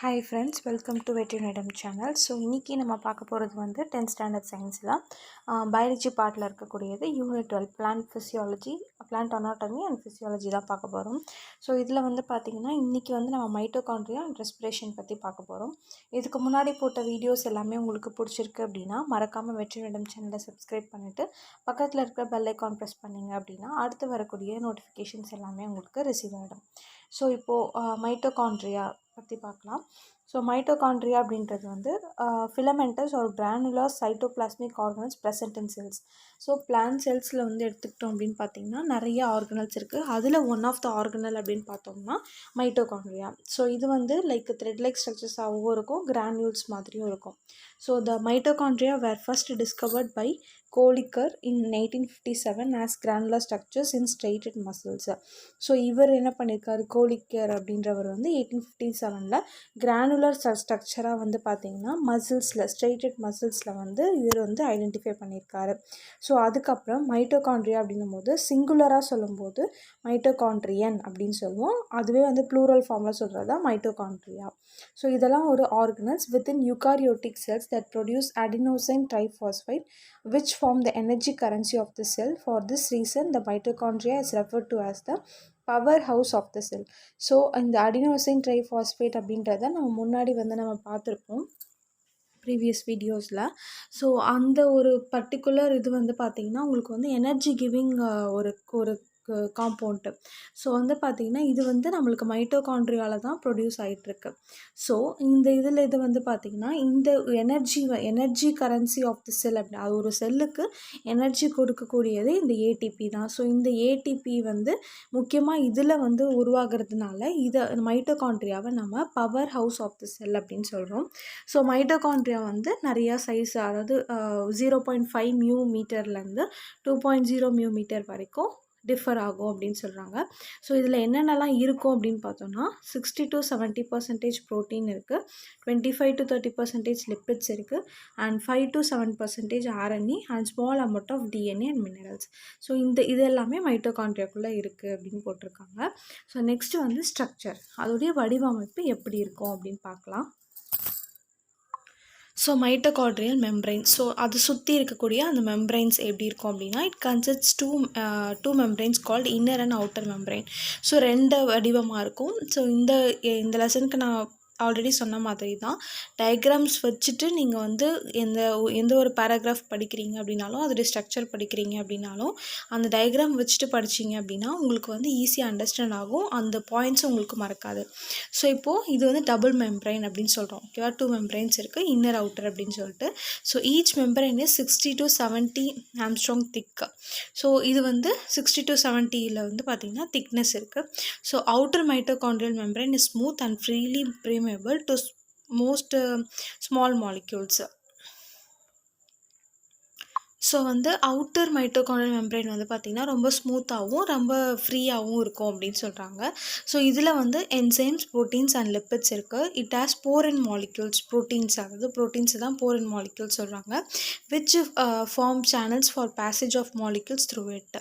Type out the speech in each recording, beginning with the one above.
Hi friends, welcome to Vetrinadam channel. So இன்றைக்கி நம்ம பார்க்க போகிறது வந்து 10th ஸ்டாண்டர்ட் சயின்ஸில் பயாலஜி பார்ட்டில் இருக்கக்கூடியது unit 12 plant physiology, plant anatomy and physiology தான் பார்க்க போகிறோம். ஸோ இதில் வந்து பார்த்திங்கன்னா இன்றைக்கி வந்து நம்ம மைட்டோகாண்ட்ரியா அண்ட் ரெஸ்பிரேஷன் பற்றி பார்க்க போகிறோம். இதுக்கு முன்னாடி போட்ட வீடியோஸ் எல்லாமே உங்களுக்கு பிடிச்சிருக்கு அப்படின்னா மறக்காமல் வெற்றிநடம் சேனலை சப்ஸ்கிரைப் பண்ணிவிட்டு பக்கத்தில் இருக்கிற பெல் ஐக்கான் ப்ரெஸ் பண்ணிங்க அப்படின்னா அடுத்து வரக்கூடிய நோட்டிஃபிகேஷன்ஸ் எல்லாமே உங்களுக்கு ரிசீவ் ஆகிடும். ஸோ இப்போது மைட்டோகாண்ட்ரியா பற்றி பார்க்கலாம். ஸோ மைட்டோகாண்ட்ரியா அப்படின்றது வந்து ஃபிலமெண்டஸ் ஒரு granular cytoplasmic organelles present in cells. So plant செல்ஸில் வந்து எடுத்துக்கிட்டோம் அப்படின்னு பார்த்திங்கன்னா நிறைய ஆர்கனல்ஸ் இருக்குது. அதில் ஒன் ஆஃப் த ஆர்கனல் அப்படின்னு பார்த்தோம்னா மைட்டோகாண்ட்ரியா. ஸோ இது வந்து லைக் த்ரெட் லைக் ஸ்ட்ரக்சர்ஸாகவும் இருக்கும், கிரானியூல்ஸ் மாதிரியும் இருக்கும். So the mitochondria were first discovered by Kolliker in 1857 as granular structures in striated muscles. So இவர் என்ன பண்ணியிருக்காரு, கோலிக்கர் அப்படின்றவர் வந்து 1857 கிரானுலர் ஸ்ட்ரக்சராக வந்து பார்த்திங்கன்னா மசில்ஸில் ஸ்ட்ரைட்டட் மசில்ஸில் வந்து இவர் வந்து ஐடென்டிஃபை பண்ணியிருக்காரு. ஸோ அதுக்கப்புறம் மைட்டோகாண்ட்ரியா அப்படின்னும் போது சிங்குலராக சொல்லும்போது மைட்டோகாண்ட்ரியன் அப்படின்னு சொல்லுவோம். அதுவே வந்து ப்ளூரல் ஃபார்மில் சொல்கிறது தான் மைட்டோகாண்ட்ரியா. ஸோ இதெல்லாம் ஒரு organelles within eukaryotic cells that produce adenosine triphosphate which form the energy currency of the cell. For this reason the mitochondria is referred to as the power house of the cell. So இந்த adenosine triphosphate அப்படின்றத நம்ம முன்னாடி வந்து நம்ம பார்த்துருப்போம் previous வீடியோஸில். So அந்த ஒரு பர்டிகுலர் இது வந்து பார்த்திங்கன்னா உங்களுக்கு வந்து எனர்ஜி கிவிங் ஒரு ஒரு காம்பவுண்டு. ஸோ வந்து பார்த்திங்கன்னா இது வந்து நம்மளுக்கு மைட்டோகாண்ட்ரியாவில் தான் ப்ரொடியூஸ் ஆகிட்டுருக்கு. ஸோ இந்த இதில் இது வந்து பார்த்திங்கன்னா இந்த எனர்ஜி கரன்சி ஆஃப் தி செல் அப்படி அது ஒரு செல்லுக்கு எனர்ஜி கொடுக்கக்கூடியது இந்த ஏடிபி தான். ஸோ இந்த ஏடிபி வந்து முக்கியமாக இதில் வந்து உருவாகிறதுனால இதை மைட்டோகாண்ட்ரியாவை நம்ம பவர் ஹவுஸ் ஆஃப் தி செல் அப்படின்னு சொல்கிறோம். ஸோ மைட்டோகாண்ட்ரியா வந்து நிறையா சைஸ், அதாவது 0.5 மியூ மீட்டர்லேருந்து 2.0 மியூ மீட்டர் வரைக்கும் டிஃபர் ஆகும் அப்படின்னு சொல்கிறாங்க. ஸோ இதில் என்னென்னலாம் இருக்கும் அப்படின்னு பார்த்தோன்னா 60 to 70% ப்ரோட்டீன் இருக்குது, 25 to 30% லிப்பிட்ஸ் இருக்குது, and 5 to 7% RNA and small amount of DNA and minerals. So இது எல்லாமே மைட்டோகாண்ட்ரியாக்குள்ளே இருக்குது அப்படின்னு போட்டிருக்காங்க. ஸோ நெக்ஸ்ட்டு வந்து ஸ்ட்ரக்சர், அதோடைய வடிவமைப்பு எப்படி இருக்கும் அப்படின்னு பார்க்கலாம். ஸோ மைட்டோகாண்ட்ரியல் மெம்ப்ரைன், ஸோ அது சுற்றி இருக்கக்கூடிய அந்த மெம்ப்ரைன்ஸ் எப்படி இருக்கும் அப்படின்னா it consists two membranes called inner and outer membrane. So ரெண்டு வடிவமாக இருக்கும். ஸோ இந்த லெசனுக்கு நான் ஆல்ரெடி சொன்ன மாதிரி தான் டயக்ராம்ஸ் வச்சுட்டு நீங்கள் வந்து எந்த ஒரு பேராகிராஃப் படிக்கிறீங்க அப்படின்னாலும் அதோடைய ஸ்ட்ரக்சர் படிக்கிறீங்க அப்படின்னாலும் அந்த டயக்ராம் வச்சுட்டு படிச்சிங்க அப்படின்னா உங்களுக்கு வந்து ஈஸியாக அண்டர்ஸ்டாண்ட் ஆகும், அந்த பாயிண்ட்ஸ் உங்களுக்கு மறக்காது. ஸோ இப்போது இது வந்து டபுள் மெம்ப்ரைன் அப்படின்னு சொல்கிறோம். ஓகேவா, 2 மெம்ப்ரைன்ஸ் இருக்குது, இன்னர் அவுட்டர் அப்படின்னு சொல்லிட்டு. So each membrane is 60 to 70 Armstrong thick. So இது வந்து 60 to 70 வந்து பார்த்திங்கன்னா திக்னஸ் இருக்குது. So outer mitochondrial membrane is smooth and freely to most small molecules. So வந்து அவுட்டர் மைட்டோகாண்ட்ரியல் மெம்ப்ரைன் வந்து பார்த்திங்கன்னா ரொம்ப ஸ்மூத்தாகவும் ரொம்ப ஃப்ரீயாகவும் இருக்கும் அப்படின்னு சொல்கிறாங்க. ஸோ இதில் வந்து என்சைம்ஸ், ப்ரோட்டீன்ஸ் அண்ட் லிப்பிட்ஸ் இருக்குது. It has porin molecules, proteins, அதாவது ப்ரோட்டீன்ஸ் தான் போரின் மாலிக்யூல்ஸ் சொல்கிறாங்க, which form channels for passage of molecules through it.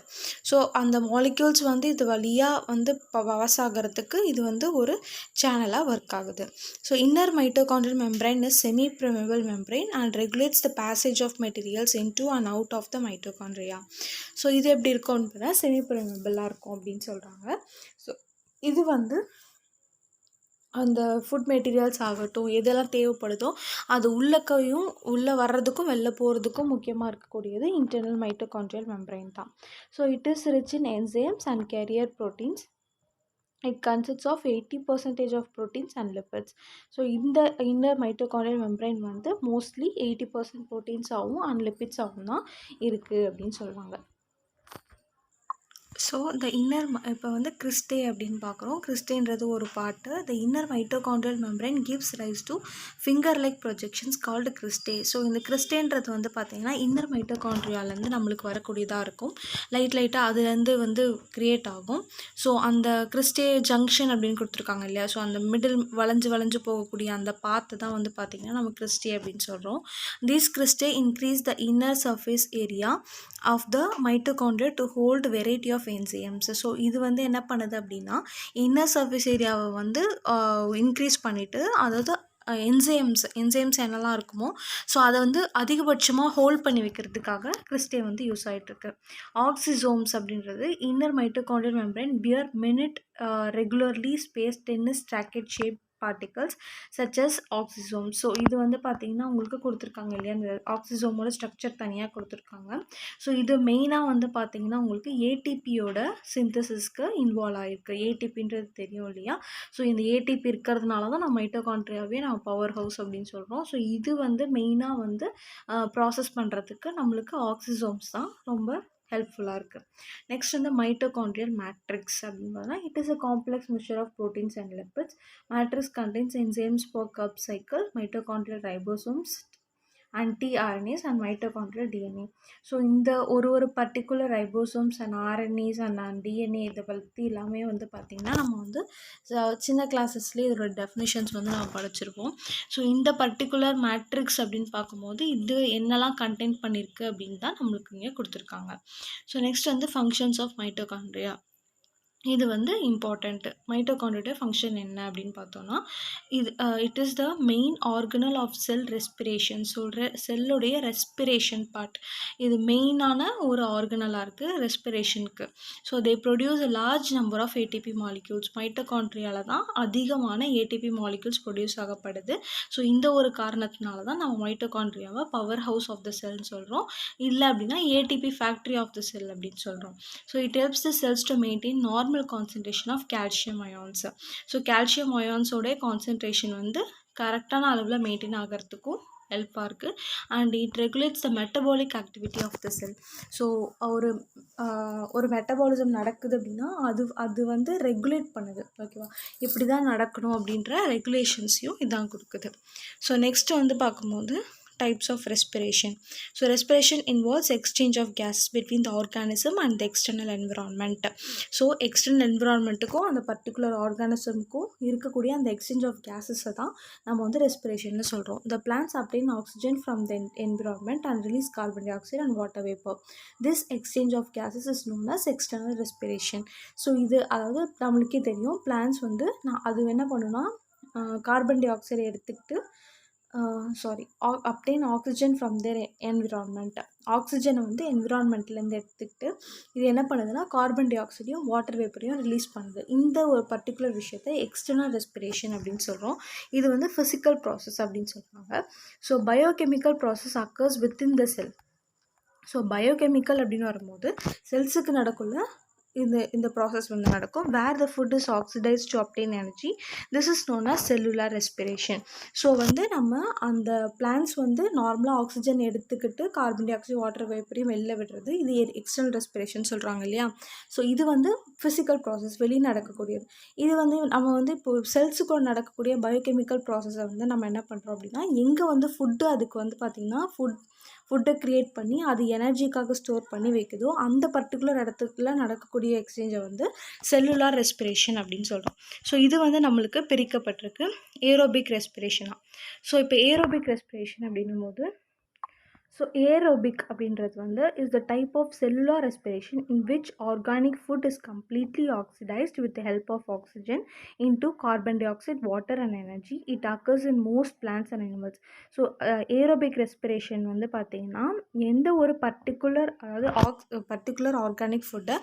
So அந்த மாலிக்யூல்ஸ் வந்து இது வழியாக வந்து பாஸ் ஆகிறதுக்கு இது வந்து ஒரு சேனலாக ஒர்க் ஆகுது. So inner mitochondrial membrane is semi permeable membrane and regulates the passage of materials into and out of the mitochondria. So இது எப்படி இருக்கும் அப்படின்னா செமி permeable இருக்கும் அப்படின்னு சொல்கிறாங்க. ஸோ இது வந்து அந்த ஃபுட் மெட்டீரியல்ஸ் ஆகட்டும் எதெல்லாம் தேவைப்படுதோ அது உள்ளே வர்றதுக்கும் வெளில போகிறதுக்கும் முக்கியமாக இருக்கக்கூடியது இன்டர்னல் மைட்டோகாண்ட்ரியல் மெம்ப்ரைன் தான். So it is rich in enzymes and carrier proteins. It consists of 80% of proteins and lipids. So இந்த இன்னர் மைட்டோகாண்ட்ரியல் மெம்ப்ரைன் வந்து மோஸ்ட்லி 80% ப்ரோட்டீன்ஸ் ஆகும் அண்ட் லிப்பிட்ஸ் ஆகும் தான் இருக்குது அப்படின்னு சொல்லுவாங்க. ஸோ த இன்னர் இப்போ வந்து கிறிஸ்டே அப்படின்னு பார்க்குறோம். கிறிஸ்டேன்றது ஒரு பாட்டு. The inner mitochondrial membrane gives rice to finger like projections called cristae. So இந்த கிறிஸ்டேன்றது வந்து பார்த்திங்கன்னா இன்னர் மைட்டோகாண்ட்ரியாலேருந்து நம்மளுக்கு வரக்கூடியதாக இருக்கும். லைட்டாக அதுலேருந்து வந்து க்ரியேட் ஆகும். ஸோ அந்த கிறிஸ்டே ஜங்ஷன் அப்படின்னு கொடுத்துருக்காங்க இல்லையா, ஸோ அந்த மிடில் வளைஞ்சு போகக்கூடிய அந்த பாத்து தான் வந்து பார்த்திங்கன்னா நம்ம கிறிஸ்டே அப்படின்னு சொல்கிறோம். These cristae increase the inner surface area of the mitochondria to hold variety of of enzymes. So இது வந்து என்ன பண்ணுது அப்படின்னா இன்னர் சர்ஃபேஸ் ஏரியாவை வந்து இன்க்ரீஸ் பண்ணிவிட்டு, அதாவது என்சைம்ஸ் என்னெல்லாம் இருக்குமோ ஸோ அதை வந்து அதிகபட்சமாக ஹோல்ட் பண்ணி வைக்கிறதுக்காக கிறிஸ்டே வந்து யூஸ் ஆகிட்டுருக்கு. ஆக்சிசோம்ஸ் அப்படின்றது inner mitochondrial membrane bear minute regularly space tennis racket shape particles such as oxysome. So இது வந்து பார்த்திங்கன்னா உங்களுக்கு கொடுத்துருக்காங்க இல்லையா, இந்த ஆக்சிசோமோட ஸ்ட்ரக்சர் தனியாக கொடுத்துருக்காங்க. ஸோ இது மெயினாக வந்து பார்த்திங்கன்னா உங்களுக்கு ஏடிபியோட சிந்தசிஸ்க்கு இன்வால்வ் ஆகிருக்கு. ஏடிபின்றது தெரியும் இல்லையா, ஸோ இந்த ஏடிபி இருக்கிறதுனால தான் நம்ம மைட்டோகாண்ட்ரியாவே நம்ம பவர் ஹவுஸ் அப்படின்னு சொல்கிறோம். ஸோ இது வந்து மெயினாக வந்து ப்ராசஸ் பண்ணுறதுக்கு நம்மளுக்கு ஆக்சிசோம்ஸ் தான் ரொம்ப ஹெல்ப்ஃபுல்லாக இருக்குது. நெக்ஸ்ட் வந்து மைட்டோகாண்ட்ரியல் மேட்ரிக்ஸ் அப்படின்னா it is a complex mixture of proteins and lipids. Matrix contains enzymes for Krebs cycle, mitochondrial ribosomes and tRNAs and mitochondrial DNA. So இந்த ஒரு particular ribosomes and RNAs and DNA இதை பற்றி எல்லாமே வந்து பார்த்திங்கன்னா நம்ம வந்து சின்ன கிளாஸஸ்லேயே இதோட டெஃபினிஷன்ஸ் வந்து நம்ம படிச்சிருப்போம். ஸோ இந்த பர்டிகுலர் மேட்ரிக்ஸ் அப்படின்னு பார்க்கும்போது இது என்னெல்லாம் கண்டெயின் பண்ணியிருக்கு அப்படின்னு தான் நம்மளுக்கு இங்கே கொடுத்துருக்காங்க. ஸோ நெக்ஸ்ட் வந்து ஃபங்க்ஷன்ஸ் ஆஃப் மைட்டோகாண்ட்ரியா. இது வந்து இம்பார்ட்டண்ட்டு. மைட்டோகாண்ட்ரியோட ஃபங்க்ஷன் என்ன அப்படின்னு பார்த்தோன்னா இது it is the main organelle of cell respiration. செல்லுடைய ரெஸ்பிரேஷன் பார்ட் இது மெயினான ஒரு ஆர்கனலாக இருக்குது ரெஸ்பிரேஷனுக்கு. So they produce a large number of ATP molecules. மைட்டோகாண்ட்ரியால தான் அதிகமான ஏடிபி மாலிக்யூல்ஸ் ப்ரொடியூஸ் ஆகப்படுது. ஸோ இந்த ஒரு காரணத்தினால தான் நம்ம மைட்டோகாண்ட்ரியாவை பவர் ஹவுஸ் ஆஃப் த செல்னு சொல்கிறோம். இல்லை அப்படின்னா ATP factory of the cell அப்படின்னு சொல்கிறோம். So it helps the cells to maintain normal concentration of calcium ions. So calcium அயான்ஸோடைய கான்சன்ட்ரேஷன் வந்து கரெக்டான அளவில் மெயின்டைன் ஆகிறதுக்கும் ஹெல்ப்பாக இருக்குது. And it regulates the metabolic activity of the cell. So ஒரு மெட்டபாலிசம் நடக்குது அப்படின்னா அது வந்து ரெகுலேட் பண்ணுது. ஓகேவா, இப்படி தான் நடக்கணும் அப்படின்ற ரெகுலேஷன்ஸையும் இதான் கொடுக்குது. ஸோ நெக்ஸ்ட் வந்து பார்க்கும்போது types of respiration. So respiration involves exchange of gases between the organism and the external environment. So external environmentக்கும் அந்த பர்டிகுலர் ஆர்கானிசம்க்கும் இருக்கக்கூடிய அந்த எக்ஸ்சேஞ்ச் ஆஃப் கேஸஸை தான் நம்ம வந்து ரெஸ்பிரேஷன்னு சொல்கிறோம். The plants obtain oxygen from the environment and release carbon dioxide and water vapor. This exchange of gases is known as external respiration. So இது அதாவது நம்மளுக்கே தெரியும் பிளான்ஸ் வந்து அது என்ன பண்ணுன்னா கார்பன் டை ஆக்சைடை எடுத்துக்கிட்டு obtain oxygen from their environment. ஆக்சிஜனை வந்து என்விரான்மெண்ட்லேருந்து எடுத்துக்கிட்டு இது என்ன பண்ணுதுன்னா கார்பன் டை ஆக்சைடையும் வாட்டர் வேப்பரையும் ரிலீஸ் பண்ணுது. இந்த ஒரு பர்டிகுலர் விஷயத்தை எக்ஸ்டர்னல் ரெஸ்பிரேஷன் அப்படின்னு சொல்கிறோம். இது வந்து ஃபிசிக்கல் ப்ராசஸ் அப்படின்னு சொல்கிறாங்க. So biochemical process occurs within the cell. So biochemical அப்படின்னு வரும்போது செல்ஸுக்கு நடக்குள்ள இந்த ப்ராசஸ் வந்து நடக்கும். Where the food is oxidise to obtain energy, this is known as cellular respiration. So வந்து நம்ம அந்த பிளான்ஸ் வந்து நார்மலாக ஆக்சிஜன் எடுத்துக்கிட்டு கார்பன் டை ஆக்சைடு வாட்டர் வேப்பரையும் வெளில விடுறது, இது எக்ஸ்டர்னல் ரெஸ்பிரேஷன் சொல்கிறாங்க இல்லையா. ஸோ இது வந்து ஃபிசிக்கல் ப்ராசஸ், வெளியே நடக்கக்கூடியது. இது வந்து நம்ம வந்து இப்போது செல்ஸுக்குள்ள நடக்கக்கூடிய பயோகெமிக்கல் ப்ராசஸை வந்து நம்ம என்ன பண்ணுறோம் அப்படின்னா எங்கே வந்து ஃபுட்டு அதுக்கு வந்து பார்த்திங்கன்னா ஃபுட்டை க்ரியேட் பண்ணி அது எனர்ஜிக்காக ஸ்டோர் பண்ணி வைக்குதோ அந்த பர்டிகுலர் இடத்துக்குள்ள நடக்கக்கூடிய எக்ஸ்சேஞ்சை வந்து செல்லுலார் ரெஸ்பிரேஷன் அப்படின்னு சொல்கிறோம். ஸோ இது வந்து நம்மளுக்கு பிரிக்கப்பட்டிருக்கு ஏரோபிக் ரெஸ்பிரேஷனாக. ஸோ இப்போ ஏரோபிக் ரெஸ்பிரேஷன் அப்படின்னும் போது ஸோ ஏரோபிக் அப்படின்றது வந்து is the type of cellular respiration in which organic food is completely oxidised with help of oxygen into carbon dioxide water and energy. It occurs in most plants and animals. So aerobic respiration வந்து பார்த்திங்கன்னா எந்த ஒரு particular particular organic ஃபுட்டை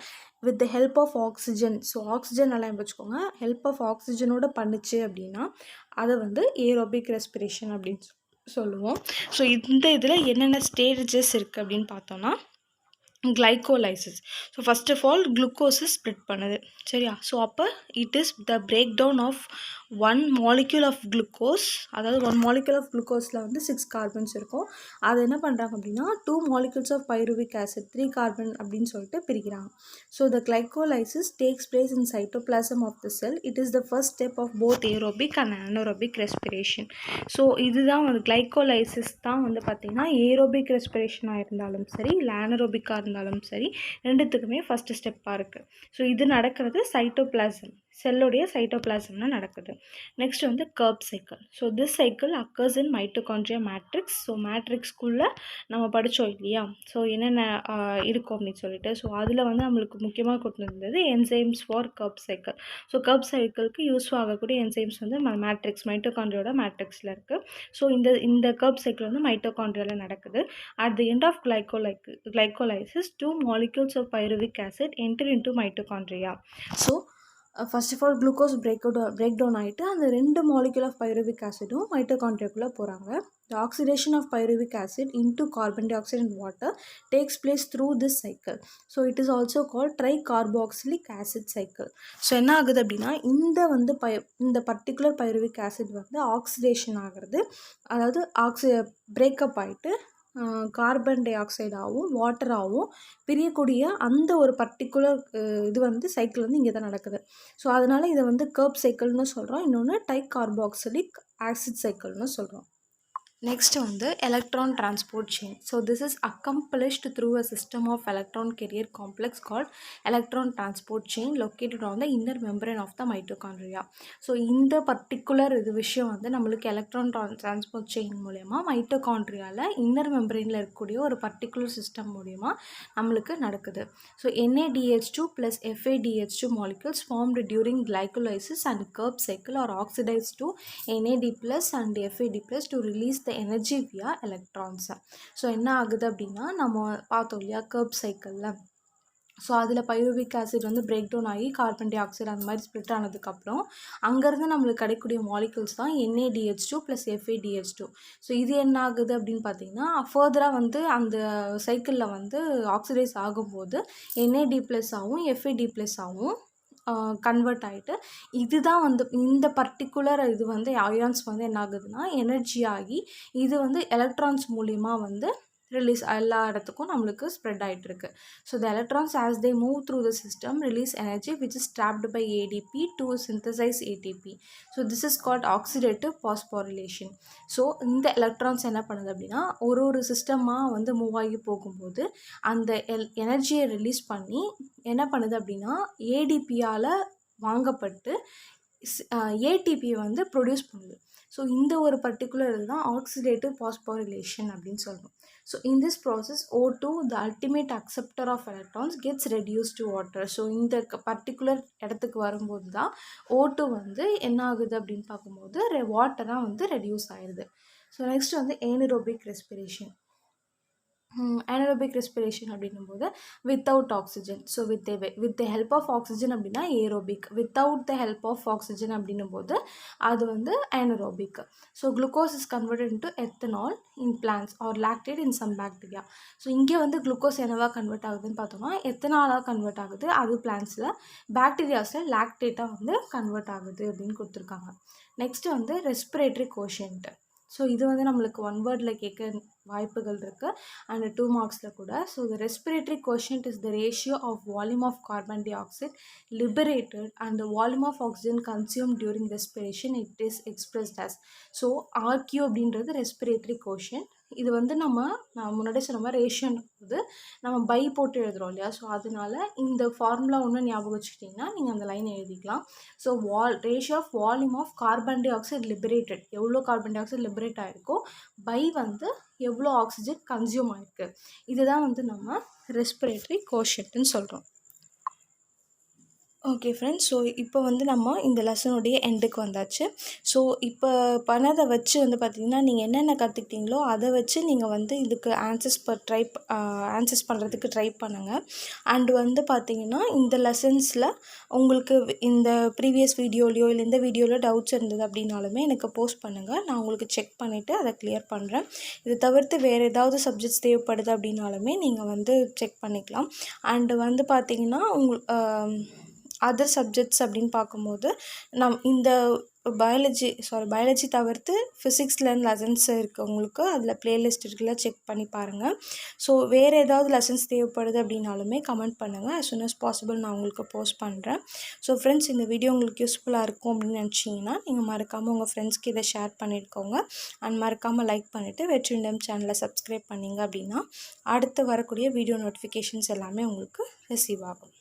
with the help of oxygen, so oxygen எல்லாம் வச்சுக்கோங்க, help of ஆக்சிஜனோட பண்ணுச்சு அப்படின்னா அதை வந்து ஏரோபிக் ரெஸ்பிரேஷன் அப்படின்னு சொல்லுவோம். ஸோ இந்த இதில் என்னென்ன ஸ்டேஜஸ் இருக்குது அப்படின்னு பார்த்தோன்னா glycolysis. So first of all குளுக்கோஸை ஸ்ப்ளிட் பண்ணுது, சரியா. ஸோ அப்போ it is the break down of 1 molecule of குளுக்கோஸ். அதாவது 1 molecule ஆஃப் குளுக்கோஸில் வந்து 6 கார்பன்ஸ் இருக்கும். அது என்ன பண்ணுறாங்க அப்படின்னா 2 molecules of pyruvic acid 3 carbon அப்படின்னு சொல்லிட்டு பிரிக்கிறாங்க. So the glycolysis takes place in cytoplasm of the cell. It is the first step of both aerobic and anaerobic respiration. So இதுதான் வந்து கிளைகோலைசிஸ் தான் வந்து பார்த்திங்கன்னா ஏரோபிக் ரெஸ்பிரேஷனாக இருந்தாலும் சரி இல்லை அனரோபிக்காக இருந்தாலும் சரி ரெண்டுத்துக்குமே ஃபஸ்ட்டு ஸ்டெப்பாக இருக்குது. ஸோ இது நடக்கிறது சைட்டோபிளாசம். செல்லுடைய சைட்டோபிளாசமில் நடக்குது. நெக்ஸ்ட் வந்து Krebs cycle. So this cycle occurs in mitochondria matrix. So மேட்ரிக்ஸ்குள்ளே நம்ம படித்தோம் இல்லையா, ஸோ என்னென்ன இருக்கும் அப்படின்னு சொல்லிட்டு. ஸோ அதில் வந்து நம்மளுக்கு முக்கியமாக கொடுத்துருந்தது enzymes for Krebs cycle. So Krebs சைக்கிளுக்கு யூஸ் ஆகக்கூடிய என்சைம்ஸ் வந்து மேட்ரிக்ஸ் மைட்டோகாண்ட்ரியோட மேட்ரிக்ஸில் இருக்குது. ஸோ இந்த கர்ப் சைக்கிள் வந்து மைட்டோகாண்ட்ரியாவில் நடக்குது. At the end of glycolysis 2 molecules of pyruvic acid enter into mitochondria. So first of all glucose break down ஆகிட்டு அந்த 2 molecule ஆஃப் பைருவிக் ஆசிடும் மைட்டோகாண்ட்ரியாக்குள்ளே போகிறாங்க. The oxidation of pyruvic acid into carbon dioxide and water takes place through this cycle. So it is also called tricarboxylic acid cycle. So என்ன ஆகுது அப்படின்னா இந்த particular pyruvic acid வந்து ஆக்சிடேஷன் ஆகிறது, அதாவது பிரேக்கப் ஆகிட்டு கார்பன் டை ஆக்சைடாகவும் வாட்டராகவும் பிரியக்கூடிய அந்த ஒரு பர்டிகுலர் இது வந்து சைக்கிள் வந்து இங்கே தான் நடக்குது. ஸோ அதனால் இதை வந்து கர்ப் சைக்கிள்னு சொல்கிறோம். இன்னொன்று டைகார்பாக்சிலிக் ஆசிட் சைக்கிள்னு சொல்கிறோம். நெக்ஸ்ட் வந்து electron transport chain. So this is accomplished through a system of electron carrier complex called electron transport chain located on the inner membrane of the mitochondria. So இந்த particular விஷயம் வந்து நம்மளுக்கு electron transport chain மூலயமா மைட்டோகாண்ட்ரியாவில் inner மெம்பரேனில் இருக்கக்கூடிய ஒரு particular system மூலயமா நம்மளுக்கு நடக்குது. So NADH2 plus FADH2 molecules formed during glycolysis and Krebs cycle are oxidized to NAD plus and FAD plus to release the energy via electrons. So என்ன ஆகுது அப்படின்னா, நம்ம பார்த்தோம் இல்லையா கர்ப் சைக்கிளில், ஸோ அதில் பைருவிக் ஆசிட் வந்து பிரேக் டவுன் ஆகி கார்பன் டை ஆக்சைடு அந்த மாதிரி ஸ்ப்ளிட் ஆனதுக்கப்புறம் அங்கேருந்து நம்மளுக்கு கிடைக்கக்கூடிய மாலிகுல்ஸ் தான் NADH2 + FADH2. ஸோ இது என்ன ஆகுது அப்படின்னு பார்த்தீங்கன்னா, ஃபர்தராக வந்து அந்த சைக்கிளில் வந்து ஆக்சிடைஸ் ஆகும்போது NAD+ ஆகும் FAD+ ஆகும் கன்வெர்ட் ஆகிட்டு இதுதான் வந்து இந்த பர்டிகுலர் இது வந்து அயான்ஸ் வந்து என்ன ஆகுதுன்னா எனர்ஜி ஆகி இது வந்து எலக்ட்ரான்ஸ் மூலிமா வந்து ரிலீஸ் எல்லா இடத்துக்கும் நம்மளுக்கு ஸ்ப்ரெட் ஆகிட்டு இருக்கு. So the electrons as they move through the system release energy which is trapped by ADP to synthesize ATP. So this is called oxidative phosphorylation. So இந்த எலக்ட்ரான்ஸ் என்ன பண்ணுது அப்படின்னா ஒரு சிஸ்டமாக வந்து மூவ் ஆகி போகும்போது அந்த எனர்ஜியை ரிலீஸ் பண்ணி என்ன பண்ணுது அப்படின்னா ADPயால் வாங்கப்பட்டு ATP வந்து ப்ரொடியூஸ் பண்ணுது. ஸோ இந்த ஒரு பர்டிகுலர் இதுதான் ஆக்சிடேட்டிவ் பாஸ்போரிலேஷன் அப்படின்னு சொல்கிறோம். So in this process O2 the ultimate acceptor of electrons gets reduced to water. So இந்த பர்டிகுலர் இடத்துக்கு வரும்போது தான் O2 வந்து என்ன ஆகுது அப்படின்னு பார்க்கும்போது வாட்டராக வந்து ரெடியூஸ் ஆயிடுது. ஸோ நெக்ஸ்ட் வந்து ஏனரோபிக் ரெஸ்பிரேஷன். anaerobic respiration அப்படின்னும்போது without oxygen. So with the help of oxygen அப்படின்னா aerobic, without the help of oxygen அப்படின்னும்போது அது வந்து anaerobic. So glucose is converted into ethanol in plants or lactate in some bacteria. So இங்கே வந்து glucose என்னவா convert ஆகுதுன்னு பார்த்தோம்னா எத்தனாலாக convert ஆகுது, அது பிளான்ஸில், பாக்டீரியாஸில் லாக்டேட்டாக வந்து கன்வெர்ட் ஆகுது அப்படின்னு கொடுத்துருக்காங்க. நெக்ஸ்ட் வந்து ரெஸ்பிரேட்டரி கோஷன்ட். ஸோ இது வந்து நம்மளுக்கு 1 வேர்டில் கேட்க வாய்ப்புகள் இருக்குது அண்ட் 2 மார்க்ஸில் கூட. So the respiratory quotient is the ratio of volume of carbon dioxide liberated and volume of oxygen consume during respiration. It is expressed as. So RQ அப்படின்றது ரெஸ்பிரேட்டரி கோஷன்ட். இது வந்து நான் முன்னாடி சொன்ன மாதிரி ரேஷியோன்னு போது நம்ம பை போட்டு எழுதுகிறோம் இல்லையா, ஸோ அதனால இந்த ஃபார்முலா ஒன்று ஞாபகம் வச்சுக்கிட்டிங்கன்னா நீங்கள் அந்த லைன் எழுதிக்கலாம். So ratio of volume of carbon dioxide liberated, எவ்வளோ கார்பன் டை ஆக்சைடு லிபரேட் ஆகிருக்கோ, பை வந்து எவ்வளோ ஆக்சிஜன் கன்சியூம் ஆகிருக்கு, இதுதான் வந்து நம்ம ரெஸ்பிரேட்டரி கோஷன்ட்னு சொல்கிறோம். ஓகே ஃப்ரெண்ட்ஸ், ஸோ இப்போ வந்து நம்ம இந்த லெசனுடைய எண்டுக்கு வந்தாச்சு. ஸோ இப்போ பண்ணதை வச்சு வந்து பார்த்திங்கன்னா நீங்கள் என்னென்ன கற்றுக்கிட்டீங்களோ அதை வச்சு நீங்கள் வந்து இதுக்கு ஆன்சர்ஸ் பண்ணுறதுக்கு ட்ரை பண்ணுங்கள். அண்டு வந்து பார்த்திங்கன்னா இந்த லெசன்ஸில் உங்களுக்கு இந்த ப்ரீவியஸ் வீடியோலையோ இல்லை இந்த வீடியோவில் டவுட்ஸ் இருந்தது அப்படின்னாலுமே எனக்கு போஸ்ட் பண்ணுங்கள், நான் உங்களுக்கு செக் பண்ணிவிட்டு அதை கிளியர் பண்ணுறேன். இதை தவிர்த்து வேறு ஏதாவது சப்ஜெக்ட்ஸ் தேவைப்படுது அப்படின்னாலுமே நீங்கள் வந்து செக் பண்ணிக்கலாம். அண்டு வந்து பார்த்திங்கன்னா அதர் சப்ஜெக்ட்ஸ் அப்படின்னு பார்க்கும்போது இந்த பயாலஜி தவிர்த்து ஃபிசிக்ஸில் லெசன்ஸ் இருக்குது உங்களுக்கு, அதில் ப்ளேலிஸ்ட் இருக்குல்ல, செக் பண்ணி பாருங்கள். ஸோ வேறு ஏதாவது லெசன்ஸ் தேவைப்படுது அப்படின்னாலுமே கமெண்ட் பண்ணுங்கள். as soon as possible நான் உங்களுக்கு போஸ்ட் பண்ணுறேன். ஸோ ஃப்ரெண்ட்ஸ், இந்த வீடியோ உங்களுக்கு யூஸ்ஃபுல்லாக இருக்கும் அப்படின்னு நினச்சிங்கன்னா நீங்கள் மறக்காமல் உங்கள் ஃப்ரெண்ட்ஸ்க்கு இதை ஷேர் பண்ணியிருக்கோங்க. அண்ட் மறக்காமல் லைக் பண்ணிவிட்டு வெற்றிடம் சேனலை சப்ஸ்கிரைப் பண்ணிங்க அப்படின்னா அடுத்து வரக்கூடிய வீடியோ நோட்டிஃபிகேஷன்ஸ் எல்லாமே உங்களுக்கு ரிசீவ் ஆகும்.